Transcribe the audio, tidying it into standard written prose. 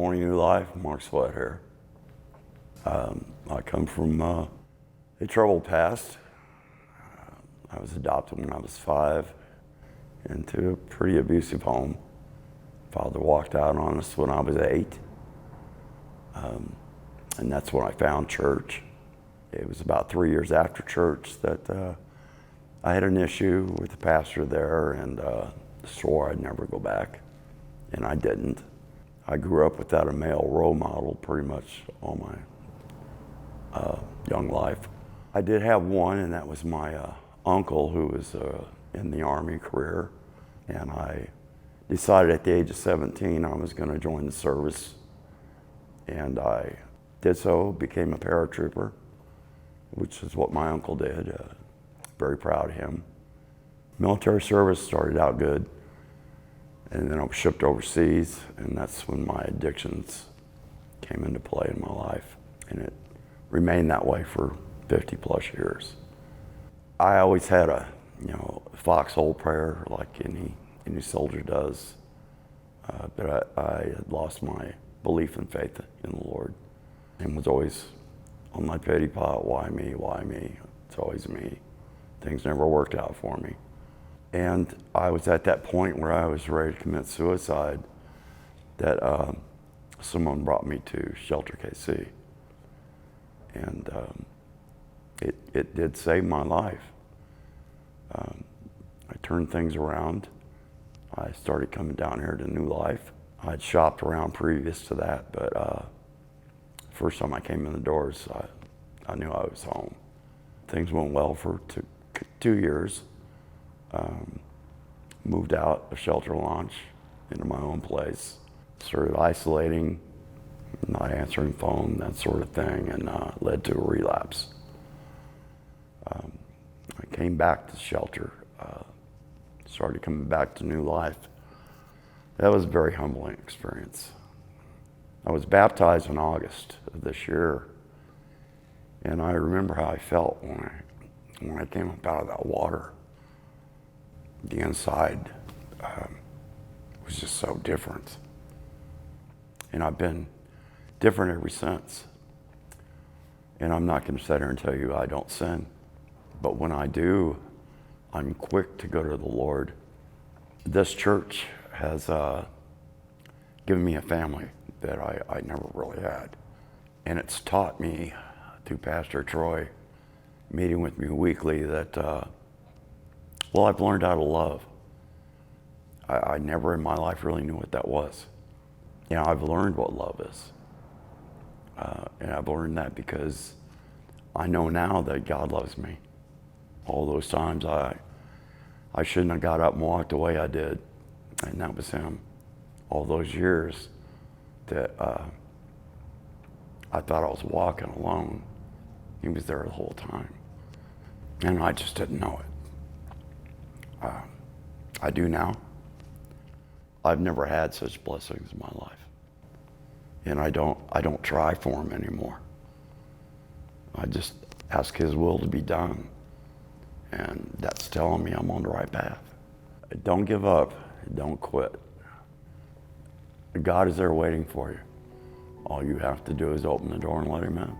Morning New Life, Mark Sweat here. I come from a troubled past. I was adopted when I was 5 into a pretty abusive home. Father walked out on us when I was 8. And that's when I found church. It was about 3 years after church that I had an issue with the pastor there and swore I'd never go back, and I didn't. I grew up without a male role model pretty much all my young life. I did have one, and that was my uncle who was in the Army career, and I decided at the age of 17 I was going to join the service, and I did so, became a paratrooper, which is what my uncle did. Very proud of him. Military service started out good, and then I was shipped overseas, and that's when my addictions came into play in my life, and it remained that way for 50 plus years. I always had a foxhole prayer like any soldier does, but I had lost my belief and faith in the Lord, and was always on my pity pot. Why me? Why me? It's always me. Things never worked out for me. And I was at that point where I was ready to commit suicide that someone brought me to Shelter KC. And it did save my life. I turned things around. I started coming down here to New Life. I'd shopped around previous to that, but first time I came in the doors, I knew I was home. Things went well for 2 years. Moved out of Shelter Launch into my own place. Started isolating, not answering phone, that sort of thing, and led to a relapse. I came back to Shelter, started coming back to New Life. That was a very humbling experience. I was baptized in August of this year, and I remember how I felt when I came up out of that water. The inside was just so different. And I've been different ever since. And I'm not going to sit here and tell you I don't sin. But when I do, I'm quick to go to the Lord. This church has given me a family that I never really had. And it's taught me, through Pastor Troy meeting with me weekly, that I've learned how to love. I never in my life really knew what that was. I've learned what love is. And I've learned that because I know now that God loves me. All those times I shouldn't have got up and walked the way I did, and that was Him. All those years that I thought I was walking alone, He was there the whole time. And I just didn't know it. I do now. I've never had such blessings in my life. And I don't try for them anymore. I just ask His will to be done. And that's telling me I'm on the right path. Don't give up. Don't quit. God is there waiting for you. All you have to do is open the door and let Him in.